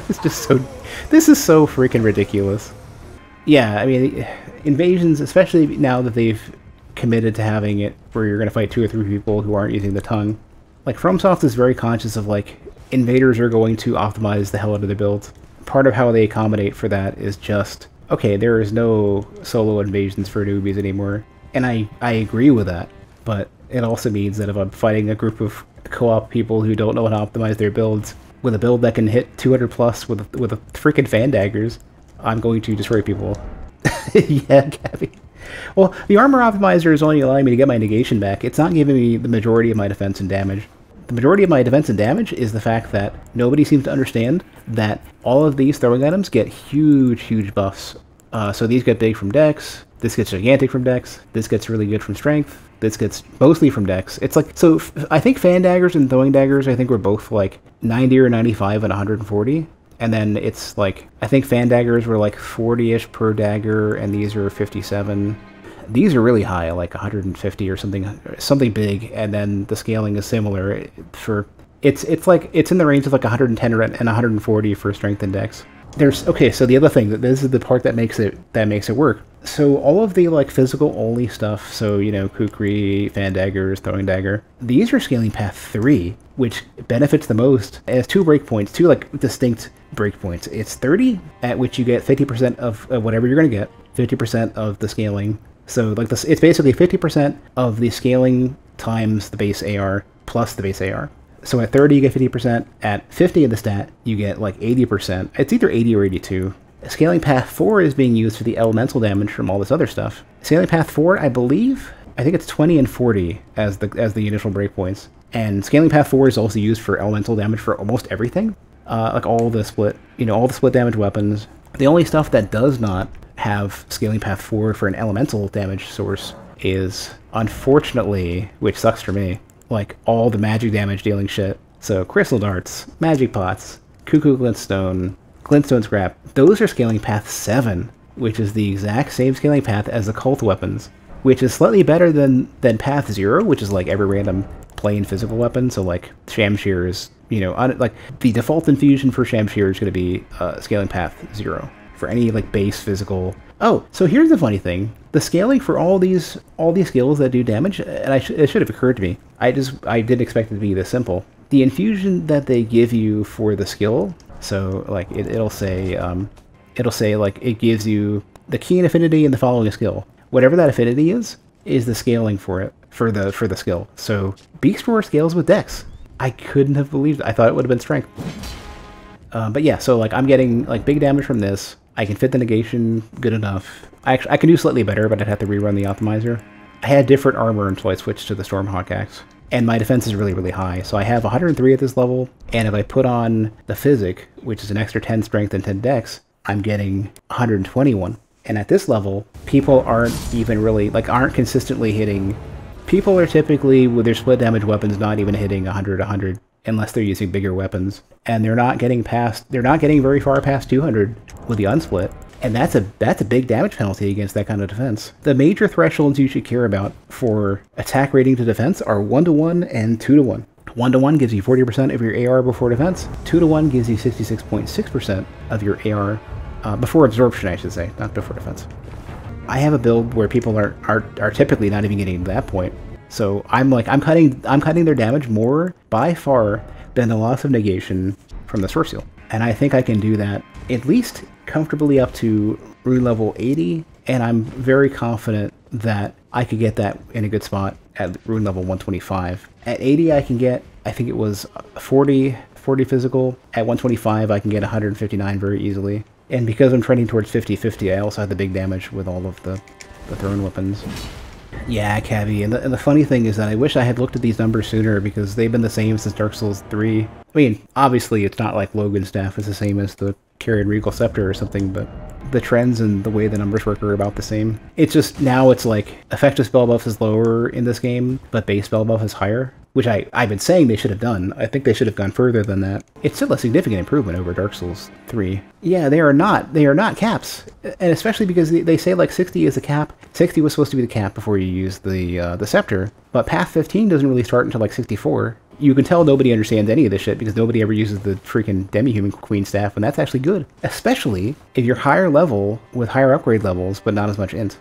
It's just so... This is so freaking ridiculous. Yeah, I mean, invasions, especially now that they've committed to having it where you're going to fight 2 or 3 people who aren't using the tongue. Like, FromSoft is very conscious of, like, invaders are going to optimize the hell out of their build. Part of how they accommodate for that is just, okay, there is no solo invasions for newbies anymore. And I agree with that, but it also means that if I'm fighting a group of co-op people who don't know how to optimize their builds, with a build that can hit 200 plus with a freaking fan daggers, I'm going to destroy people. Yeah, Gabby. Well, the armor optimizer is only allowing me to get my negation back. It's not giving me the majority of my defense and damage. The majority of my defense and damage is the fact that nobody seems to understand that all of these throwing items get huge, huge buffs. So these get big from dex, this gets gigantic from dex, this gets really good from strength, this gets mostly from dex. It's like, so I think fan daggers and throwing daggers, I think were both like 90 or 95 and 140. And then it's like, I think fan daggers were like 40-ish per dagger, and these are 57. These are really high, like 150 or something big, and then the scaling is similar for, it's like, it's in the range of like 110 and 140 for strength and dex. Okay, so the other thing, this is the part that makes it work. So all of the like physical only stuff, so you know, kukri, fan daggers, throwing dagger, these are scaling path 3, which benefits the most. It has 2 breakpoints, 2 like distinct breakpoints. It's 30, at which you get 50% of whatever you're gonna get, 50% of the scaling. So like this, it's basically 50% of the scaling times the base AR plus the base AR. So at 30 you get 50%, at 50 in the stat you get like 80%. It's either 80 or 82. Scaling path 4 is being used for the elemental damage from all this other stuff. Scaling path 4, I think it's 20 and 40 as the initial breakpoints. And scaling path 4 is also used for elemental damage for almost everything. Like all the split damage weapons. The only stuff that does not have scaling path 4 for an elemental damage source is, unfortunately, which sucks for me, like all the magic damage dealing shit. So crystal darts, magic pots, cuckoo glintstone scrap, those are scaling path 7, which is the exact same scaling path as the cult weapons, which is slightly better than path 0, which is like every random plain physical weapon. So like Shamshir, you know, like the default infusion for Shamshir is going to be scaling path 0 for any like base physical. Oh, so here's the funny thing: the scaling for all these skills that do damage, and it should have occurred to me. I didn't expect it to be this simple. The infusion that they give you for the skill, so like it'll say like it gives you the key and affinity in the following skill. Whatever that affinity is the scaling for it for the skill. So Beast Roar scales with Dex. I couldn't have believed it. I thought it would have been Strength. But yeah, so like I'm getting like big damage from this. I can fit the negation good enough. I can do slightly better, but I'd have to rerun the optimizer. I had different armor until I switched to the Stormhawk axe. And my defense is really, really high. So I have 103 at this level, and if I put on the Physic, which is an extra 10 strength and 10 dex, I'm getting 121. And at this level, people aren't even really, like, aren't consistently hitting. People are typically, with their split damage weapons, not even hitting 100, unless they're using bigger weapons. And they're not getting very far past 200 with the unsplit. And that's a big damage penalty against that kind of defense. The major thresholds you should care about for attack rating to defense are 1-to-1 and 2-to-1. 1-to-1 gives you 40% of your AR before defense. 2-to-1 gives you 66.6% of your AR before absorption, I should say, not before defense. I have a build where people are typically not even getting to that point. So I'm cutting their damage more by far than the loss of negation from the Source Seal. And I think I can do that at least comfortably up to rune level 80, and I'm very confident that I could get that in a good spot at rune level 125. At 80 I can get, I think it was 40 physical. At 125 I can get 159 very easily. And because I'm trending towards 50-50, I also have the big damage with all of the thrown weapons. Yeah, Cabby, and the funny thing is that I wish I had looked at these numbers sooner, because they've been the same since Dark Souls 3. I mean, obviously it's not like Logan's staff is the same as the Carrion Regal Scepter or something, but the trends and the way the numbers work are about the same. It's just now it's like effective spell buff is lower in this game, but base spell buff is higher, which I've been saying they should have done. I think they should have gone further than that. It's still a significant improvement over Dark Souls 3. Yeah, they are not caps, and especially because they say like 60 is the cap. 60 was supposed to be the cap before you use the Scepter, but Path 15 doesn't really start until like 64. you can tell nobody understands any of this shit because nobody ever uses the freaking demi-human queen staff, and that's actually good. Especially if you're higher level with higher upgrade levels, but not as much int.